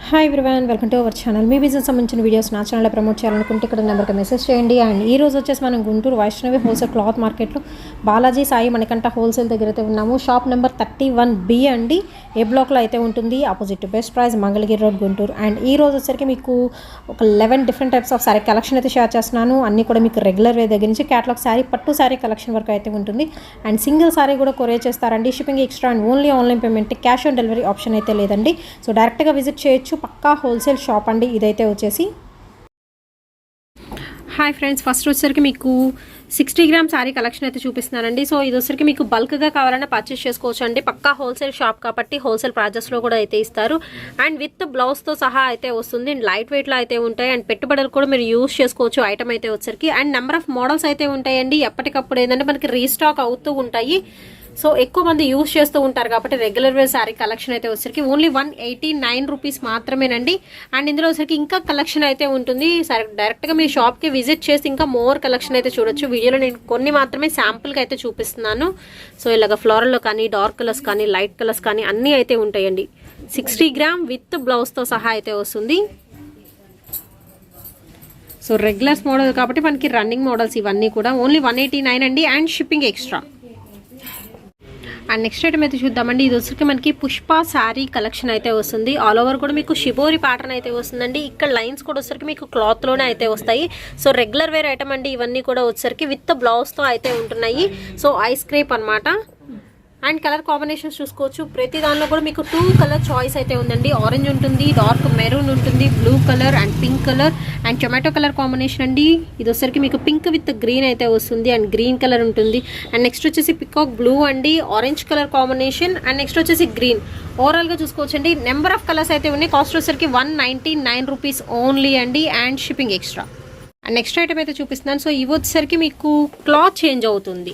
Hi everyone, welcome to our channel. Me business సంబంధించిన videos నా ఛానల్లో ప్రమోట్ చేయాలనుకుంటే ఇక్కడ నెంబర్కి మెసేజ్ చేయండి. అండ్ ఈ రోజు వచ్చేసి మనం గుంటూరు వైష్ణవి హోల్సేల్ క్లాత్ మార్కెట్లో బాలాజీ సాయి మణికంఠ హోల్సేల్ దగ్గర అయితే ఉన్నాము. షాప్ నెంబర్ 31B అండి. ఏ బ్లాక్లో అయితే ఉంటుంది, opposite best price, Mangalagiri road, Guntur. And ఈ రోజు వచ్చరికి మీకు ఒక 11 different types of sari collection అయితే షేర్ చేస్తున్నాను. అన్నీ కూడా మీకు రెగ్యులర్ వే దగ్గర నుంచి క్యాటలాగ్ శారీ, పట్టు శారీ కలెక్షన్ వరకు అయితే ఉంటుంది. అండ్ సింగిల్ శారీ కూడా కొరియర్ చేస్తారండి. Shipping extra and only online payment, cash on delivery option అయితే లేదండి. సో డైరెక్ట్గా విజిట్ చేయొచ్చు. పక్కా హోల్సేల్ షాప్ అండి ఇదైతే వచ్చేసి. హాయ్ ఫ్రెండ్స్, ఫస్ట్ వచ్చేసరికి మీకు 60 గ్రామ్ శారీ కలెక్షన్ అయితే చూపిస్తున్నానండి. సో ఇది వచ్చరికి మీకు బల్క్గా కావాలన్నా పర్చేస్ చేసుకోవచ్చు అండి. పక్కా హోల్సేల్ షాప్ కాబట్టి హోల్సేల్ ప్రైజెస్లో కూడా అయితే ఇస్తారు. అండ్ విత్ బ్లౌజ్తో సహా అయితే వస్తుంది. అండ్ లైట్ వెయిట్లో అయితే ఉంటాయి. అండ్ పెట్టుబడులు కూడా మీరు యూజ్ చేసుకోవచ్చు ఐటమ్ అయితే వచ్చరికి. అండ్ నెంబర్ ఆఫ్ మోడల్స్ అయితే ఉంటాయండి. ఎప్పటికప్పుడు ఏంటంటే మనకి రీస్టాక్ అవుతూ ఉంటాయి. సో ఎక్కువ మంది యూజ్ చేస్తూ ఉంటారు కాబట్టి రెగ్యులర్ వేర్ శారీ కలెక్షన్ అయితే వచ్చరికి ఓన్లీ 189 రూపీస్ మాత్రమేనండి. అండ్ ఇందులో వచ్చరికి ఇంకా కలెక్షన్ అయితే ఉంటుంది. డైరెక్ట్గా మీ షాప్కి విజిట్ చేసి ఇంకా మోర్ కలెక్షన్ అయితే చూడొచ్చు. వీడియోలో నేను కొన్ని మాత్రమే శాంపుల్గా అయితే చూపిస్తున్నాను. సో ఇలాగ ఫ్లోరల్లో కానీ, డార్క్ కలర్స్ కానీ, లైట్ కలర్స్ కానీ అన్నీ అయితే ఉంటాయండి. 60 గ్రామ్ విత్ బ్లౌజ్తో సహా అయితే వస్తుంది. సో రెగ్యులర్స్ మోడల్ కాబట్టి మనకి రన్నింగ్ మోడల్స్ ఇవన్నీ కూడా ఓన్లీ 189 అండి. And shipping extra. And next item అయితే చూద్దామండి. ఇది వచ్చరికి మనకి పుష్ప శారీ కలెక్షన్ అయితే వస్తుంది. ఆల్ ఓవర్ కూడా మీకు షిబోరి ప్యాటర్న్ అయితే వస్తుందండి. ఇక్కడ లైన్స్ కూడా వచ్చరికి మీకు క్లాత్లోనే అయితే వస్తాయి. సో రెగ్యులర్ వేర్ ఐటమ్ అండి ఇవన్నీ కూడా వచ్చరికి విత్ బ్లౌజ్తో అయితే ఉంటున్నాయి. సో ఐస్ క్రేప్ అనమాట. అండ్ కలర్ కాంబినేషన్స్ చూసుకోవచ్చు. ప్రతి దానిలో కూడా మీకు 2 కలర్ చాయిస్ అయితే ఉందండి. ఆరెంజ్ ఉంటుంది, డార్క్ మెరూన్ ఉంటుంది, blue colour and pink colour and tomato colour combination అండి. ఇది వచ్చరికి మీకు పింక్ విత్ గ్రీన్ అయితే వస్తుంది. అండ్ గ్రీన్ కలర్ ఉంటుంది. అండ్ నెక్స్ట్ వచ్చేసి పికాక్ బ్లూ అండి, orange colour combination. And next వచ్చేసి గ్రీన్. ఓవరాల్గా చూసుకోవచ్చు అండి. నెంబర్ ఆఫ్ కలర్స్ అయితే ఉన్నాయి. కాస్ట్ వచ్చరికి 199 రూపీస్ ఓన్లీ అండి. And shipping extra. And next item అయితే చూపిస్తున్నాను. సో ఇవి వచ్చేసరికి మీకు క్లాత్ చేంజ్ అవుతుంది.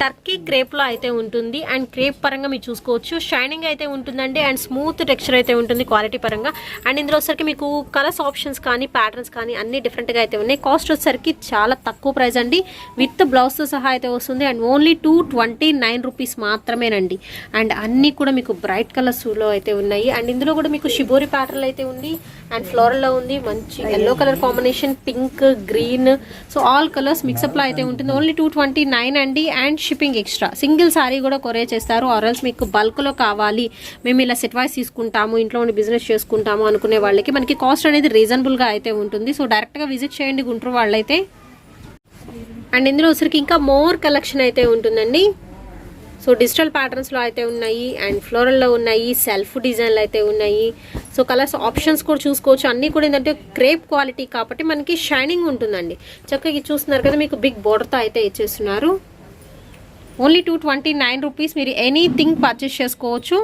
టర్కీ క్రేప్లో అయితే ఉంటుంది. అండ్ క్రేప్ పరంగా మీరు చూసుకోవచ్చు. షైనింగ్ అయితే ఉంటుందండి. అండ్ స్మూత్ టెక్స్చర్ అయితే ఉంటుంది క్వాలిటీ పరంగా. అండ్ ఇందులో వచ్చరికి మీకు కలర్స్ ఆప్షన్స్ కానీ, ప్యాటర్న్స్ కానీ అన్ని డిఫరెంట్గా అయితే ఉన్నాయి. కాస్ట్ వచ్చేసరికి చాలా తక్కువ ప్రైస్ అండి. విత్ బ్లౌజ్తో సహా అయితే వస్తుంది. అండ్ ఓన్లీ 229 రూపీస్ మాత్రమేనండి. అండ్ అన్నీ కూడా మీకు బ్రైట్ కలర్స్లో అయితే ఉన్నాయి. అండ్ ఇందులో కూడా మీకు షిబోరి ప్యాటర్న్ అయితే ఉంది. అండ్ ఫ్లోరల్లో ఉంది. మంచి yellow colour combination, pink, green. So all colours మిక్సప్లో అయితే ఉంటుంది. ఓన్లీ 229 అండి. And shipping extra. Single sari కూడా కొరియర్ చేస్తారు. ఆర్ఎల్స్ మీకు బల్క్లో కావాలి, మేము ఇలా సెట్ వైస్ తీసుకుంటాము, ఇంట్లో ఉండి బిజినెస్ చేసుకుంటాము అనుకునే వాళ్ళకి మనకి కాస్ట్ అనేది రీజనబుల్గా అయితే ఉంటుంది. సో డైరెక్ట్గా విజిట్ చేయండి గుంటూరు వాళ్ళైతే. అండ్ ఇందులో వచ్చరికి ఇంకా మోర్ కలెక్షన్ అయితే ఉంటుందండి. సో డిజిటల్ ప్యాటర్న్స్లో అయితే ఉన్నాయి. అండ్ ఫ్లోరల్లో ఉన్నాయి. సెల్ఫ్ డిజైన్లు అయితే ఉన్నాయి. సో కలర్స్ ఆప్షన్స్ కూడా చూసుకోవచ్చు. అన్నీ కూడా ఏంటంటే క్రేప్ క్వాలిటీ కాబట్టి మనకి షైనింగ్ ఉంటుందండి. చక్కగా చూస్తున్నారు కదా, మీకు బిగ్ బోర్డర్తో అయితే ఇచ్చేస్తున్నారు. Only 229 rupees. మీరు ఎనీథింగ్ పర్చేస్ చేసుకోవచ్చు.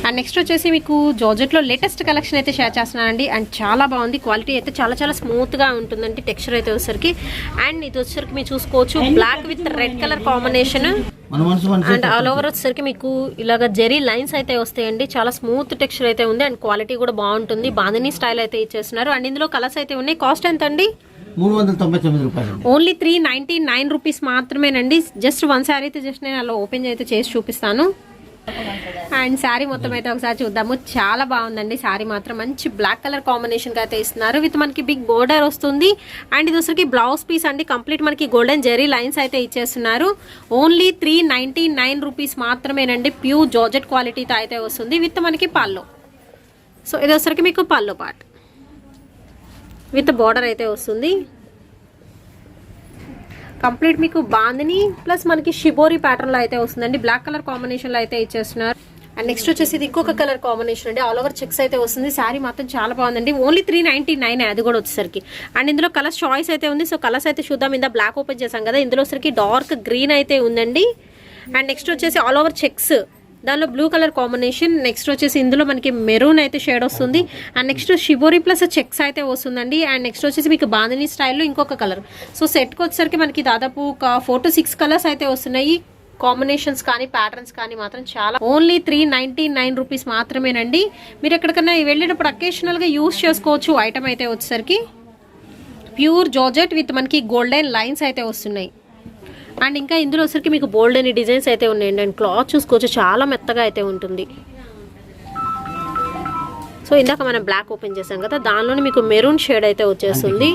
అండ్ నెక్స్ట్ వచ్చేసి మీకు జార్జెట్లో లేటెస్ట్ కలెక్షన్ అయితే షేర్ చేస్తున్నానండి. అండ్ చాలా బాగుంది. క్వాలిటీ అయితే చాలా చాలా స్మూత్గా ఉంటుందండి. టెక్స్చర్ అయితే వచ్చేసరికి. అండ్ ఇది వచ్చేసరికి మీరు చూసుకోవచ్చు. Black with red colour combination. And all over వచ్చేసరికి మీకు ఇలాగ జెరీ లైన్స్ అయితే వస్తాయండి. చాలా స్మూత్ టెక్స్చర్ అయితే ఉంది. అండ్ క్వాలిటీ కూడా బాగుంటుంది. బాందినీ స్టైల్ అయితే ఇచ్చేస్తున్నారు. అండ్ ఇందులో కలర్స్ అయితే ఉన్నాయి. కాస్ట్ ఎంత అండి? 399 రూపాయలు. ఓన్లీ 399 రూపీస్ మాత్రమేనండి. జస్ట్ వన్ శారీ అయితే జస్ట్ నేను అలా ఓపెన్ అయితే చేసి చూపిస్తాను. అండ్ శారీ మొత్తం అయితే ఒకసారి చూద్దాము. చాలా బాగుందండి శారీ మాత్రం. మంచి బ్లాక్ కలర్ కాంబినేషన్గా అయితే ఇస్తున్నారు. విత్ మనకి బిగ్ బోర్డర్ వస్తుంది. అండ్ ఇది వచ్చరికి బ్లౌజ్ పీస్ అండి. కంప్లీట్ మనకి గోల్డెన్ జెరీ లైన్స్ అయితే ఇచ్చేస్తున్నారు. ఓన్లీ 399 రూపీస్ మాత్రమేనండి. ప్యూర్ జార్జెట్ క్వాలిటీతో అయితే వస్తుంది. విత్ మనకి పల్లో. సో ఇది వచ్చరికి మీకు పల్లో పార్ట్ విత్ బోర్డర్ అయితే వస్తుంది. కంప్లీట్ మీకు బాందిని ప్లస్ మనకి షిబోరి ప్యాటర్న్లో అయితే వస్తుందండి. బ్లాక్ కలర్ కాంబినేషన్లో అయితే ఇచ్చేస్తున్నారు. అండ్ నెక్స్ట్ వచ్చేసి ఇది ఇంకొక కలర్ కాంబినేషన్ అండి. ఆల్ ఓవర్ చెక్స్ అయితే వస్తుంది. శారీ మాత్రం చాలా బాగుందండి. ఓన్లీ 399 అది కూడా వచ్చేసరికి. అండ్ ఇందులో కలర్స్ చాయిస్ అయితే ఉంది. సో కలర్స్ అయితే చూద్దాం. ఇందా బ్లాక్ ఓపెన్ చేసాం కదా, ఇందులో వచ్చరికి డార్క్ గ్రీన్ అయితే ఉందండి. అండ్ నెక్స్ట్ వచ్చేసి ఆల్ ఓవర్ చెక్స్, దానిలో బ్లూ కలర్ కాంబినేషన్. నెక్స్ట్ వచ్చేసి ఇందులో మనకి మెరూన్ అయితే షేడ్ వస్తుంది. And next shibori plus checks అయితే వస్తుందండి. అండ్ నెక్స్ట్ వచ్చేసి మీకు బాందినీ స్టైల్లో ఇంకొక కలర్. సో సెట్కి వచ్చేసరికి మనకి దాదాపు ఒక 4 to 6 కలర్స్ అయితే వస్తున్నాయి. కాంబినేషన్స్ కానీ ప్యాటర్న్స్ కానీ మాత్రం చాలా. ఓన్లీ 399 రూపీస్ మాత్రమేనండి. మీరు ఎక్కడికన్నా వెళ్ళేటప్పుడు అకేషనల్గా యూస్ చేసుకోవచ్చు. ఐటమ్ అయితే వచ్చేసరికి ప్యూర్ జార్జెట్ విత్ మనకి గోల్డెన్ లైన్స్ అయితే వస్తున్నాయి. అండ్ ఇంకా ఇందులో వచ్చరికి మీకు బోల్డ్ అని డిజైన్స్ అయితే ఉన్నాయండి. అండ్ క్లాత్ చూసుకోవచ్చు, చాలా మెత్తగా అయితే ఉంటుంది. సో ఇందాక మనం బ్లాక్ ఓపెన్ చేసాం కదా, దానిలోనే మీకు మెరూన్ షేడ్ అయితే వచ్చేస్తుంది.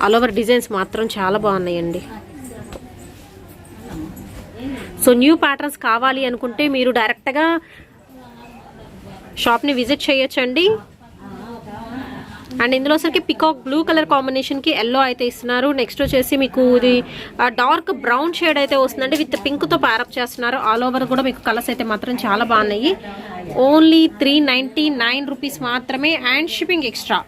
ఆల్ ఓవర్ డిజైన్స్ మాత్రం చాలా బాగున్నాయండి. సో న్యూ ప్యాటర్న్స్ కావాలి అనుకుంటే మీరు డైరెక్ట్గా షాప్ని విజిట్ చేయొచ్చండి. అండ్ ఇందులో సరికి పికాక్ బ్లూ కలర్ కాంబినేషన్కి ఎల్లో అయితే ఇస్తున్నారు. నెక్స్ట్ వచ్చేసి మీకు ఇది డార్క్ బ్రౌన్ షేడ్ అయితే వస్తుందండి, విత్ పింక్తో ప్యారప్ చేస్తున్నారు. ఆల్ ఓవర్ కూడా మీకు కలర్స్ అయితే మాత్రం చాలా బాగున్నాయి. ఓన్లీ 399 రూపీస్ మాత్రమే అండ్ షిప్పింగ్ ఎక్స్ట్రా.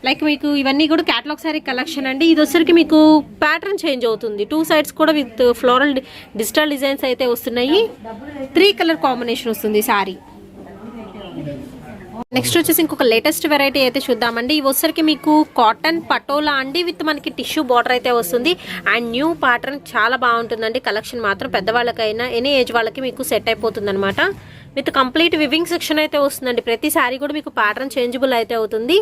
లైక్ మీకు ఇవన్నీ కూడా క్యాటలాగ్ శారీ కలెక్షన్ అండి. ఇది వచ్చరికి మీకు ప్యాటర్న్ చేంజ్ అవుతుంది. 2 సైడ్స్ కూడా విత్ ఫ్లోరల్ డిజిటల్ డిజైన్స్ అయితే వస్తున్నాయి. 3 కలర్ కాంబినేషన్ వస్తుంది శారీ. నెక్స్ట్ వచ్చేసి ఇంకొక లేటెస్ట్ వెరైటీ అయితే చూద్దామండి. ఇవి వచ్చరికి మీకు కాటన్ పటోలా అండి, విత్ మనకి టిష్యూ బార్డర్ అయితే వస్తుంది. అండ్ న్యూ ప్యాటర్న్ చాలా బాగుంటుందండి. కలెక్షన్ మాత్రం పెద్దవాళ్ళకైనా ఎనీ ఏజ్ వాళ్ళకి మీకు సెట్ అయిపోతుంది అనమాట. విత్ కంప్లీట్ వివింగ్ సెక్షన్ అయితే వస్తుందండి. ప్రతి శారీ కూడా మీకు ప్యాటర్న్ చేంజబుల్ అయితే అవుతుంది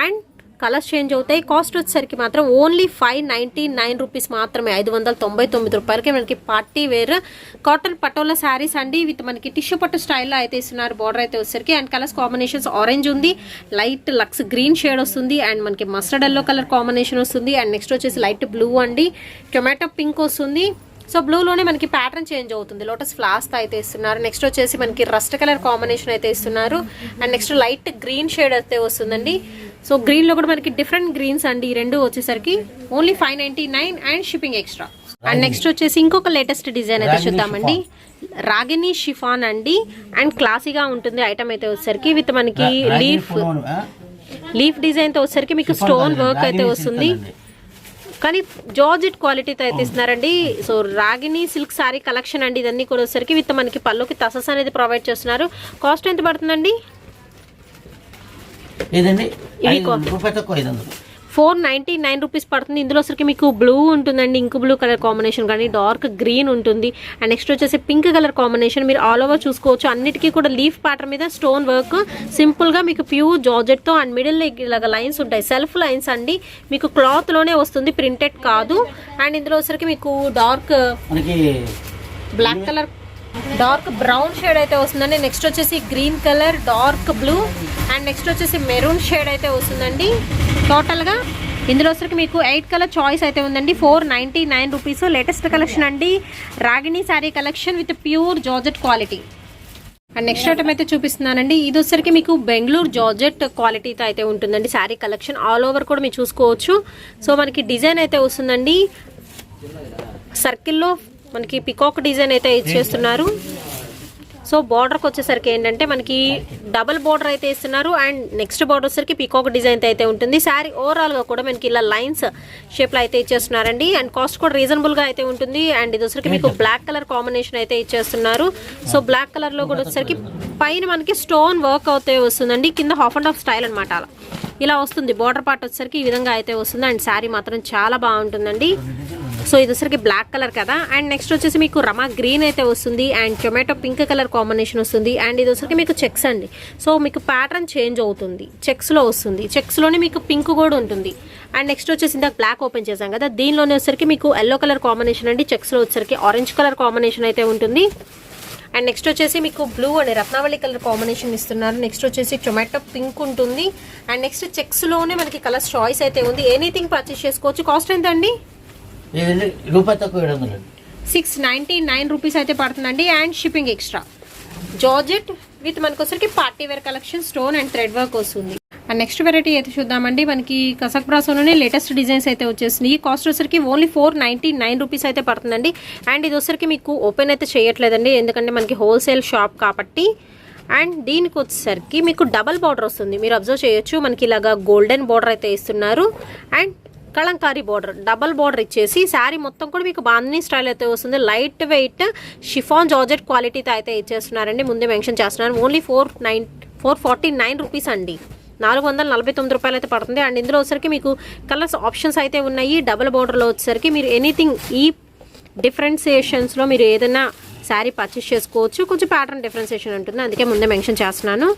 అండ్ కలర్స్ చేంజ్ అవుతాయి. కాస్ట్ వచ్చేసరికి మాత్రం ఓన్లీ 599 రూపీస్ మాత్రమే, 599 రూపాయలకి మనకి party wear cotton Patola saris అండి, విత్ మనకి టిష్యూ పట్టు స్టైల్లో అయితే ఇస్తున్నారు. బార్డర్ అయితే వచ్చేసరికి అండ్ కలర్స్ కాంబినేషన్స్ ఆరెంజ్ ఉంది, లైట్ లక్స్ గ్రీన్ షేడ్ వస్తుంది, అండ్ మనకి మస్టర్డ్ ఎల్లో కలర్ కాంబినేషన్ వస్తుంది. అండ్ నెక్స్ట్ వచ్చేసి లైట్ బ్లూ అండి, టొమాటో పింక్ వస్తుంది. సో బ్లూలోనే మనకి ప్యాటర్న్ చేంజ్ అవుతుంది. లోటస్ ఫ్లాస్ అయితే ఇస్తున్నారు. నెక్స్ట్ వచ్చేసి మనకి రస్ట్ కలర్ కాంబినేషన్ అయితే ఇస్తున్నారు. And next light green shade అయితే వస్తుందండి. సో గ్రీన్లో కూడా మనకి డిఫరెంట్ గ్రీన్స్ అండి. ఈ రెండు వచ్చేసరికి only 599 and shipping extra. And next వచ్చేసి ఇంకొక లేటెస్ట్ డిజైన్ అయితే చూద్దామండి. రాగిని షిఫాన్ అండి, అండ్ క్లాసీగా ఉంటుంది ఐటమ్ అయితే వచ్చేసరికి విత్ మనకి లీఫ్ డిజైన్తో వచ్చేసరికి మీకు స్టోన్ వర్క్ అయితే వస్తుంది. కానీ జార్జెట్ క్వాలిటీతో అయితే ఇస్తున్నారండి. సో రాగిని సిల్క్ సారీ కలెక్షన్ అండి ఇదన్నీ కూడా వచ్చేసరికి విత్ మనకి పళ్ళుకి తసస్ అనేది ప్రొవైడ్ చేస్తున్నారు. కాస్ట్ ఎంత పడుతుందండి? 499 రూపీస్ పడుతుంది. ఇందులో వచ్చరికి మీకు బ్లూ ఉంటుందండి, ఇంక్ బ్లూ కలర్ కాంబినేషన్, కానీ డార్క్ గ్రీన్ ఉంటుంది. అండ్ నెక్స్ట్ వచ్చేసి పింక్ కలర్ కాంబినేషన్. మీరు ఆల్ ఓవర్ చూసుకోవచ్చు, అన్నిటికీ కూడా లీఫ్ ప్యాటర్న్ మీద స్టోన్ వర్క్ సింపుల్గా మీకు ప్యూర్ జార్జెట్తో. అండ్ మిడిల్ ఇలాగ లైన్స్ ఉంటాయి, సెల్ఫ్ లైన్స్ అండి, మీకు క్లాత్లోనే వస్తుంది, ప్రింటెడ్ కాదు. అండ్ ఇందులో వచ్చరికి మీకు dark black colour, dark brown shade అయితే వస్తుందండి. నెక్స్ట్ వచ్చేసి green colour, dark blue, and next వచ్చేసి మెరూన్ షేడ్ అయితే వస్తుందండి. టోటల్గా ఇందులో వచ్చరికి మీకు 8 కలర్ చాయిస్ అయితే ఉందండి. 499 రూపీస్. లేటెస్ట్ కలెక్షన్ అండి, Ragini sari collection with pure georgette quality. And next item అయితే చూపిస్తున్నానండి. ఇది వచ్చరికి మీకు బెంగళూరు జార్జెట్ క్వాలిటీతో అయితే ఉంటుందండి శారీ కలెక్షన్. ఆల్ ఓవర్ కూడా మీరు చూసుకోవచ్చు. సో మనకి డిజైన్ అయితే వస్తుందండి, సర్కిల్లో మనకి పికాక్ డిజైన్ అయితే ఇచ్చేస్తున్నారు. సో బార్డర్కి వచ్చేసరికి ఏంటంటే మనకి డబల్ బార్డర్ అయితే ఇస్తున్నారు. అండ్ నెక్స్ట్ బార్డర్ వచ్చేసరికి పికాక్ డిజైన్ అయితే ఉంటుంది. శారీ ఓవరాల్గా కూడా మనకి ఇలా లైన్స్ షేప్లో అయితే ఇచ్చేస్తున్నారండి. అండ్ కాస్ట్ కూడా రీజనబుల్గా అయితే ఉంటుంది. అండ్ ఇది వచ్చేసరికి మీకు బ్లాక్ కలర్ కాంబినేషన్ అయితే ఇచ్చేస్తున్నారు. సో బ్లాక్ కలర్లో కూడా వచ్చేసరికి పైన మనకి స్టోన్ వర్క్ అయితే వస్తుందండి, కింద హాఫ్ అండ్ హాఫ్ స్టైల్ అనమాట. అలా ఇలా వస్తుంది. బార్డర్ పార్ట్ వచ్చేసరికి ఈ విధంగా అయితే వస్తుంది. అండ్ శారీ మాత్రం చాలా బాగుంటుందండి. సో ఇది వచ్చరికి బ్లాక్ కలర్ కదా. అండ్ నెక్స్ట్ వచ్చేసి మీకు రమా గ్రీన్ అయితే వస్తుంది, and tomato pink colour combination వస్తుంది. అండ్ ఇది వచ్చరికి మీకు చెక్స్ అండి. సో మీకు ప్యాటర్న్ చేంజ్ అవుతుంది, చెక్స్లో వస్తుంది. చెక్స్లోనే మీకు పింక్ కూడా ఉంటుంది. అండ్ నెక్స్ట్ వచ్చేసి ఇందాక బ్లాక్ ఓపెన్ చేసాం కదా, దీనిలోనే వచ్చరికి మీకు ఎల్లో కలర్ కాంబినేషన్ అండి. చెక్స్లో వచ్చరికి ఆరెంజ్ కలర్ కాంబినేషన్ అయితే ఉంటుంది. అండ్ నెక్స్ట్ వచ్చేసి మీకు బ్లూ అండ్ రత్నావళి కలర్ కాంబినేషన్ ఇస్తున్నారు. నెక్స్ట్ వచ్చేసి టొమాటో పింక్ ఉంటుంది. అండ్ నెక్స్ట్ చెక్స్లోనే మనకి కలర్స్ చాయిస్ అయితే ఉంది. ఎనీథింగ్ పర్చేస్ చేసుకోవచ్చు. కాస్ట్ ఎంత అండి? 699 రూపీస్ అయితే పడుతుందండి and shipping extra. Georgette with మనకు వచ్చరికి party wear collection, stone and thread work వస్తుంది. అండ్ నెక్స్ట్ వెరైటీ అయితే చూద్దామండి. మనకి కసక్ బ్రాసోలోనే లేటెస్ట్ డిజైన్స్ అయితే వచ్చేసింది. ఈ కాస్ట్ వచ్చరికి ఓన్లీ 499 రూపీస్ అయితే పడుతుందండి. అండ్ ఇది వచ్చరికి మీకు ఓపెన్ అయితే చేయట్లేదండి, ఎందుకంటే మనకి హోల్సేల్ షాప్ కాబట్టి. అండ్ దీనికి వచ్చేసరికి మీకు డబల్ బార్డర్ వస్తుంది, మీరు అబ్జర్వ్ చేయొచ్చు. మనకి ఇలాగా గోల్డెన్ బార్డర్ అయితే ఇస్తున్నారు. And Kalamkari border, double border ఇచ్చేసి శారీ మొత్తం కూడా మీకు బాందినీ స్టైల్ అయితే వస్తుంది. లైట్ వెయిట్ షిఫాన్ జార్జెట్ క్వాలిటీతో అయితే ఇచ్చేస్తున్నారండి. ముందే మెన్షన్ చేస్తున్నారు. ఓన్లీ 449 రూపీస్ అండి, 449 రూపాయలు అయితే పడుతుంది. అండ్ ఇందులో వచ్చేసరికి మీకు కలర్స్ ఆప్షన్స్ అయితే ఉన్నాయి. డబల్ బార్డర్లో వచ్చేసరికి మీరు ఎనీథింగ్ ఈ డిఫరెన్సియేషన్స్లో మీరు ఏదైనా శారీ పర్చేస్ చేసుకోవచ్చు. కొంచెం ప్యాటర్న్ డిఫరెన్సియేషన్ ఉంటుంది, అందుకే ముందే మెన్షన్ చేస్తున్నాను.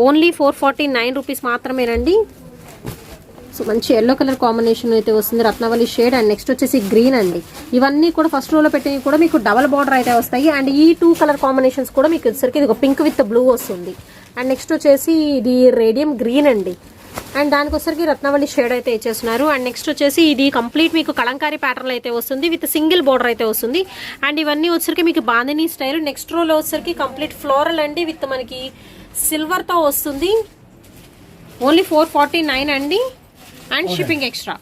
ఓన్లీ 449 రూపీస్ మాత్రమేనండి. సో మంచి ఎల్లో కలర్ కాంబినేషన్ అయితే వస్తుంది, రత్నావళి షేడ్. అండ్ నెక్స్ట్ వచ్చేసి గ్రీన్ అండి. ఇవన్నీ కూడా ఫస్ట్ రోలో పెట్టినవి కూడా మీకు డబల్ బార్డర్ అయితే వస్తాయి. అండ్ ఈ 2 కలర్ కాంబినేషన్స్ కూడా మీకు వచ్చేసరికి ఇది ఒక పింక్ విత్ బ్లూ వస్తుంది. అండ్ నెక్స్ట్ వచ్చేసి ఇది రేడియం గ్రీన్ అండి. అండ్ దానికి వచ్చరికి రత్నవళి షేడ్ అయితే ఇచ్చేస్తున్నారు. అండ్ నెక్స్ట్ వచ్చేసి ఇది కంప్లీట్ మీకు కలంకారీ ప్యాటర్న్ అయితే వస్తుంది విత్ సింగిల్ బోర్డర్ అయితే వస్తుంది. అండ్ ఇవన్నీ వచ్చరికి మీకు బాందినీ స్టైల్. నెక్స్ట్ రోలో వచ్చరికి కంప్లీట్ ఫ్లోరల్ అండి విత్ మనకి సిల్వర్తో వస్తుంది. ఓన్లీ 449 అండి. And shipping extra.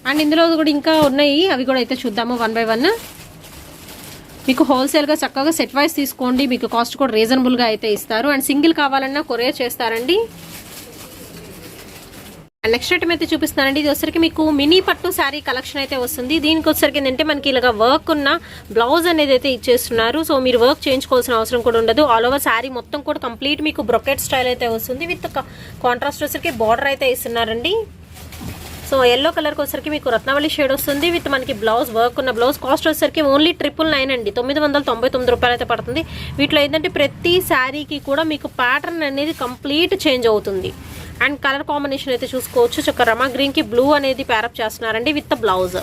అండ్ ఇందులో కూడా ఇంకా ఉన్నాయి, అవి కూడా అయితే చూద్దాము 1 by 1. మీకు హోల్సేల్గా చక్కగా సెట్ వైజ్ తీసుకోండి, మీకు కాస్ట్ కూడా రీజనబుల్గా అయితే ఇస్తారు. అండ్ సింగిల్ కావాలన్నా కొరియర్ చేస్తారండి. నెక్స్ట్ ఐటమ్ అయితే చూపిస్తానండి. ఇది వచ్చరికి మీకు మినీ పట్టు శారీ కలెక్షన్ అయితే వస్తుంది. దీనికి వచ్చరికి ఏంటంటే మనకి ఇలాగ వర్క్ ఉన్న బ్లౌజ్ అనేది అయితే ఇచ్చేస్తున్నారు. సో మీరు వర్క్ చేయించుకోవాల్సిన అవసరం కూడా ఉండదు. ఆల్ ఓవర్ శారీ మొత్తం కూడా కంప్లీట్ మీకు బ్రొకెట్ స్టైల్ అయితే వస్తుంది విత్ కాంట్రాస్ట్ వచ్చరికి బార్డర్ అయితే ఇస్తున్నారండి. సో ఎల్లో కలర్కి వచ్చరికి మీకు రత్నవళి షేడ్ వస్తుంది విత్ మనకి బ్లౌజ్ వర్క్ ఉన్న బ్లౌజ్. కాస్ట్ వచ్చరికి ఓన్లీ 999 అండి, 999 రూపాయలు అయితే పడుతుంది. వీటిలో ఏంటంటే ప్రతి శారీకి కూడా మీకు ప్యాటర్న్ అనేది కంప్లీట్ చేంజ్ అవుతుంది. అండ్ కలర్ కాంబినేషన్ అయితే చూసుకోవచ్చు. చక్క రమా గ్రీన్కి బ్లూ అనేది ప్యారప్ చేస్తున్నారండి విత్ బ్లౌజ్.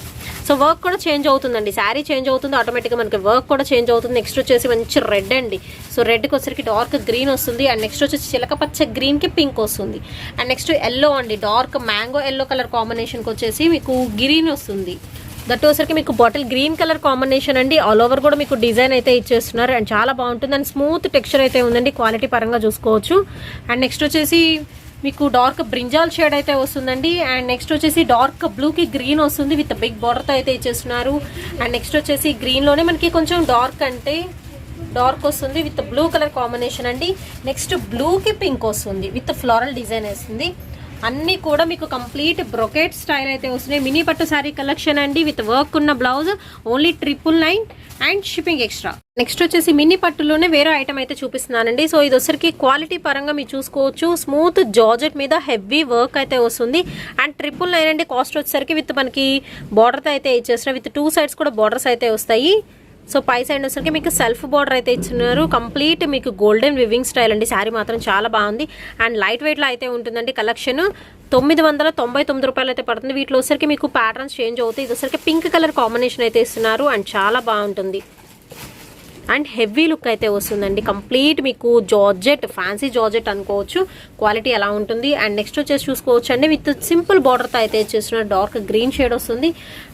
సో వర్క్ కూడా చేంజ్ అవుతుందండి, శారీ చేంజ్ అవుతుంది ఆటోమేటిక్గా, మనకి వర్క్ కూడా చేంజ్ అవుతుంది. నెక్స్ట్ వచ్చేసి మంచి రెడ్ అండి. సో రెడ్కి వచ్చరికి డార్క్ గ్రీన్ వస్తుంది. అండ్ నెక్స్ట్ వచ్చేసి చిలక పచ్చ గ్రీన్కి పింక్ వస్తుంది. అండ్ నెక్స్ట్ ఎల్లో అండి, డార్క్ మ్యాంగో ఎల్లో కలర్ కాంబినేషన్కి వచ్చేసి మీకు గ్రీన్ వస్తుంది. దట్ వచ్చరికి మీకు బాటిల్ గ్రీన్ కలర్ కాంబినేషన్ అండి. ఆల్ ఓవర్ కూడా మీకు డిజైన్ అయితే ఇచ్చేస్తున్నారు. అండ్ చాలా బాగుంటుంది. అండ్ స్మూత్ టెక్స్చర్ అయితే ఉందండి, క్వాలిటీ పరంగా చూసుకోవచ్చు. అండ్ నెక్స్ట్ వచ్చేసి మీకు డార్క్ బ్రింజాల్ షేడ్ అయితే వస్తుందండి. అండ్ నెక్స్ట్ వచ్చేసి డార్క్ బ్లూకి గ్రీన్ వస్తుంది విత్ బిగ్ బార్డర్తో అయితే ఇచ్చేస్తున్నారు. అండ్ నెక్స్ట్ వచ్చేసి గ్రీన్లోనే మనకి కొంచెం డార్క్ అంటే డార్క్ వస్తుంది విత్ బ్లూ కలర్ కాంబినేషన్ అండి. నెక్స్ట్ బ్లూకి పింక్ వస్తుంది విత్ ఫ్లోరల్ డిజైన్ వస్తుంది. అన్నీ కూడా మీకు కంప్లీట్ బ్రొకెట్ స్టైల్ అయితే వస్తున్నాయి. మినీ పట్టు శారీ కలెక్షన్ అండి విత్ వర్క్ ఉన్న blouse. Only 999 and shipping extra. Next వచ్చేసి మినీ పట్టులోనే వేరే ఐటమ్ అయితే చూపిస్తున్నానండి. సో ఇది వచ్చరికి క్వాలిటీ పరంగా మీరు చూసుకోవచ్చు. స్మూత్ జార్జెట్ మీద హెవీ వర్క్ అయితే వస్తుంది. అండ్ 999 అండి కాస్ట్ వచ్చేసరికి విత్ మనకి బార్డర్తో అయితే ఇచ్చేస్తున్నారు. విత్ 2 sides కూడా బార్డర్స్ అయితే వస్తాయి. సో పై సైడ్ వచ్చరికి మీకు సెల్ఫ్ బార్డర్ అయితే ఇచ్చినారు. కంప్లీట్ మీకు గోల్డెన్ వివింగ్ స్టైల్ అండి. శారీ మాత్రం చాలా బాగుంది. అండ్ లైట్ వెయిట్లో అయితే ఉంటుందండి కలెక్షన్. 999 రూపాయలు అయితే పడుతుంది. వీటిలో వచ్చరికి మీకు ప్యాటర్న్స్ చేంజ్ అవుతాయి. ఇది వచ్చరికి పింక్ కలర్ కాంబినేషన్ అయితే ఇస్తున్నారు. అండ్ చాలా బాగుంటుంది. అండ్ హెవీ లుక్ అయితే వస్తుందండి. కంప్లీట్ మీకు జార్జెట్, ఫ్యాన్సీ జార్జెట్ అనుకోవచ్చు. క్వాలిటీ ఎలా ఉంటుంది. అండ్ నెక్స్ట్ వచ్చేసి చూసుకోవచ్చు అండి విత్ సింపుల్ బార్డర్తో అయితే ఇచ్చేస్తున్నారు. డార్క్ గ్రీన్ షేడ్ వస్తుంది.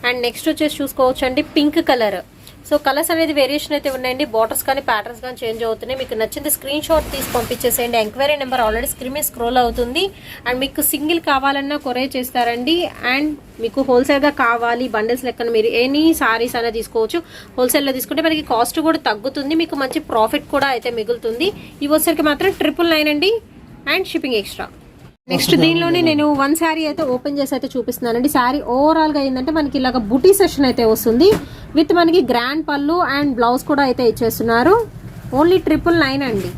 అండ్ నెక్స్ట్ వచ్చేసి చూసుకోవచ్చు అండి పింక్ కలర్. సో కలర్స్ అనేది వేరియేషన్ అయితే ఉన్నాయండి. బార్డర్స్ కానీ ప్యాటర్న్స్ కానీ చేంజ్ అవుతున్నాయి. మీకు నచ్చింది స్క్రీన్ షాట్ తీసి పంపించేసేయండి. ఎంక్వైరీ నెంబర్ ఆల్రెడీ స్క్రీన్ మీద స్క్రోల్ అవుతుంది. అండ్ మీకు సింగిల్ కావాలన్నా కొరియర్ చేస్తారండి. అండ్ మీకు హోల్సేల్గా కావాలి బండిల్స్ లెక్కన మీరు ఎనీ సారీస్ అనేది తీసుకోవచ్చు. హోల్సేల్లో తీసుకుంటే మనకి కాస్ట్ కూడా తగ్గుతుంది, మీకు మంచి ప్రాఫిట్ కూడా అయితే మిగులుతుంది. ఇవి వచ్చరికి మాత్రం 999 అండి అండ్ షిప్పింగ్ ఎక్స్ట్రా. నెక్స్ట్ దీనిలోనే నేను 1 శారీ అయితే ఓపెన్ చేసి అయితే చూపిస్తున్నానండి. శారీ ఓవరాల్గా ఏంటంటే మనకి ఇలాగ బుటీ సెషన్ అయితే వస్తుంది విత్ మనకి గ్రాండ్ పళ్ళు అండ్ బ్లౌజ్ కూడా అయితే ఇచ్చేస్తున్నారు. ఓన్లీ 999 అండి.